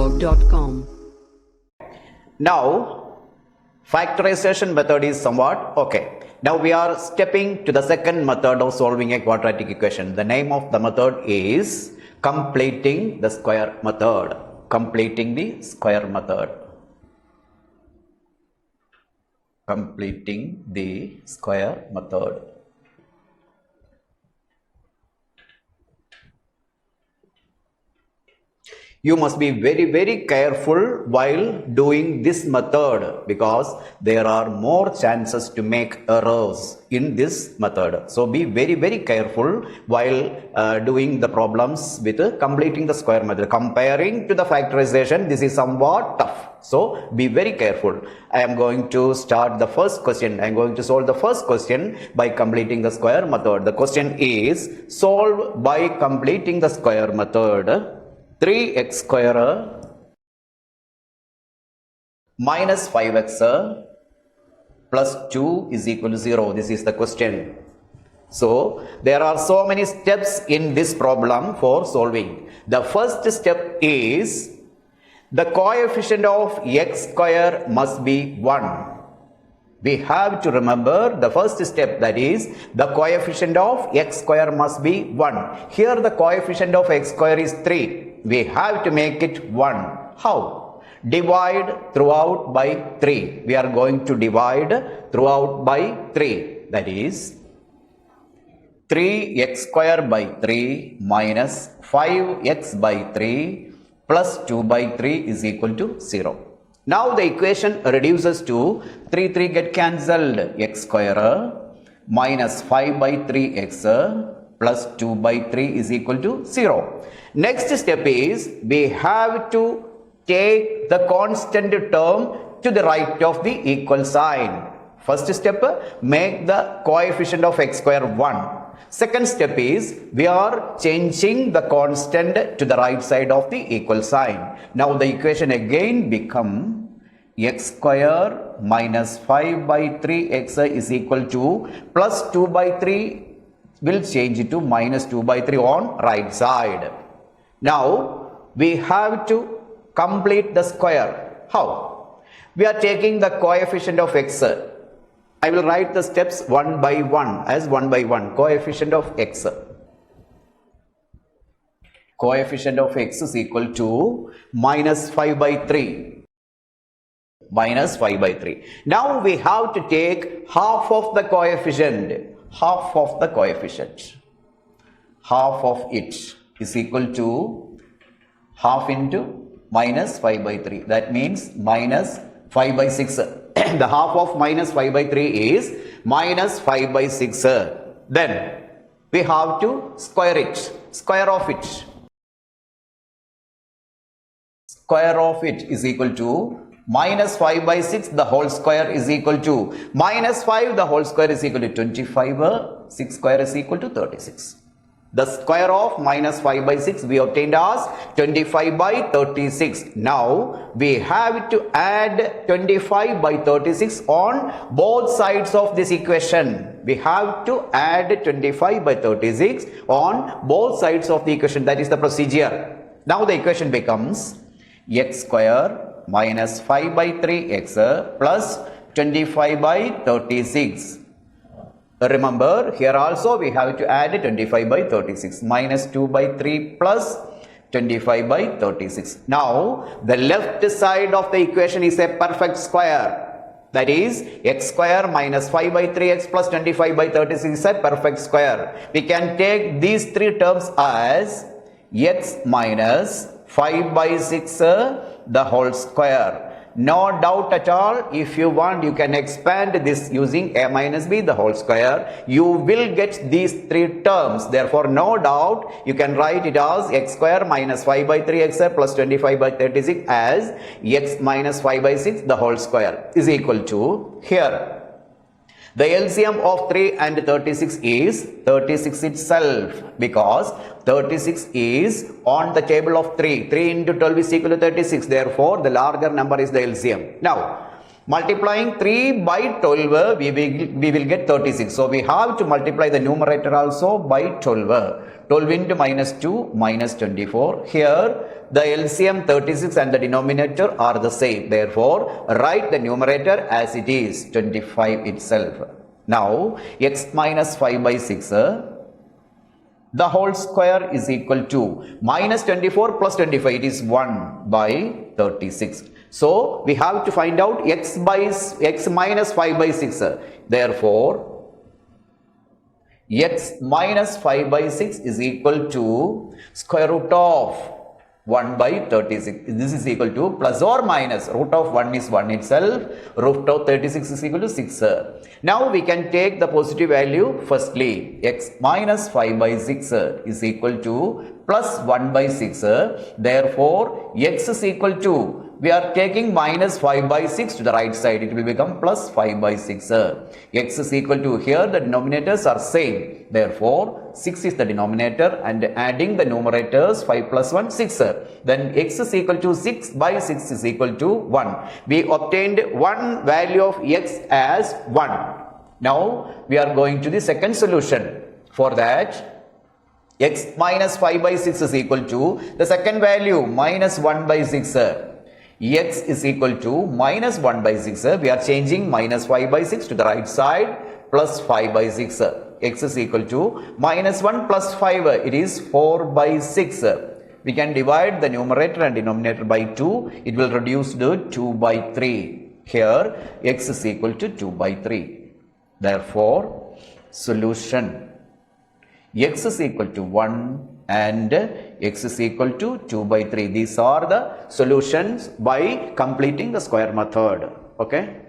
StudyMode.com. Now, factorization method is somewhat okay. Now we are stepping to the second method of solving a quadratic equation. The name of the method is completing the square method. Completing the square method. Completing the square method. You must be very careful while doing this method because there are more chances to make errors in this method. So be very careful while doing the problems with completing the square method. Comparing to the factorization, this is somewhat tough. So be very careful. I am going to start the first question. I am going to solve the first question by completing the square method. The question is solve by completing the square method. 3x square minus 5x plus 2 is equal to 0. This is the question. So there are so many steps in this problem for solving. The first step is the coefficient of x square must be 1. We have to remember the first step, that is the coefficient of x square must be 1. Here the coefficient of x square is 3. We have to make it 1. How? Divide throughout by 3. We are going to divide throughout by 3. That is 3x square by 3 minus 5x by 3 plus 2 by 3 is equal to 0. Now the equation reduces to 3 get cancelled, x square minus 5 by 3x plus 2 by 3 is equal to 0. Next step is we have to take the constant term to the right of the equal sign. First step, make the coefficient of x square 1. Second step is we are changing the constant to the right side of the equal sign. Now the equation again become x square minus 5 by 3x is equal to plus 2 by 3 will change it to minus 2 by 3 on right side. Now we have to complete the square. How? We are taking the coefficient of x. I will write the steps one by one as one by one. Coefficient of x. Coefficient of x is equal to minus 5 by 3. Minus 5 by 3. Now we have to take half of the coefficient. Half of the coefficient. Half of it is equal to half into minus 5 by 3. That means minus 5 by 6. The half of minus 5 by 3 is minus 5 by 6. Then we have to square it. Square of it. Square of it is equal to minus 5 by 6, the whole square is equal to minus 5, the whole square is equal to 25, 6 square is equal to 36. The square of minus 5 by 6 we obtained as 25 by 36. Now we have to add 25 by 36 on both sides of this equation. We have to add 25 by 36 on both sides of the equation. That is the procedure. Now the equation becomes x square minus 5 by 3x plus 25 by 36. Remember, here also we have to add 25 by 36. Minus 2 by 3 plus 25 by 36. Now, the left side of the equation is a perfect square. That is, x square minus 5 by 3x plus 25 by 36 is a perfect square. We can take these three terms as x minus 5 by 6 the whole square. No doubt at all, if you want, you can expand this using a minus b the whole square. You will get these three terms. Therefore, no doubt, you can write it as x square minus 5 by 3x plus 25 by 36 as x minus 5 by 6 the whole square is equal to, here, the LCM of 3 and 36 is 36 itself, because 36 is on the table of 3. 3 into 12 is equal to 36. Therefore, the larger number is the LCM. Now, Multiplying 3 by 12, we will get 36. So we have to multiply the numerator also by 12. 12 into minus 2 minus 24. Here the LCM 36 and the denominator are the same. Therefore, write the numerator as it is, 25 itself. Now, x minus 5 by 6. The whole square is equal to minus 24 plus 25. It is 1 by 36. So, we have to find out x minus 5 by 6. Therefore, x minus 5 by 6 is equal to square root of 1 by 36. This is equal to plus or minus root of 1 is 1 itself. Root of 36 is equal to 6. Now we can take the positive value firstly. X minus 5 by 6 is equal to plus 1 by 6. Therefore, x is equal to, we are taking minus 5 by 6 to the right side. It will become plus 5 by 6. X is equal to, here the denominators are same. Therefore, 6 is the denominator and adding the numerators 5 plus 1, 6. Then x is equal to 6 by 6 is equal to 1. We obtained one value of x as 1. Now, we are going to the second solution. For that, x minus 5 by 6 is equal to the second value minus 1 by 6. X is equal to minus 1 by 6. We are changing minus 5 by 6 to the right side plus 5 by 6. X is equal to minus 1 plus 5. It is 4 by 6. We can divide the numerator and denominator by 2. It will reduce to 2 by 3. Here x is equal to 2 by 3. Therefore, solution x is equal to 1 and x is equal to 2 by 3. These are the solutions by completing the square method. Okay.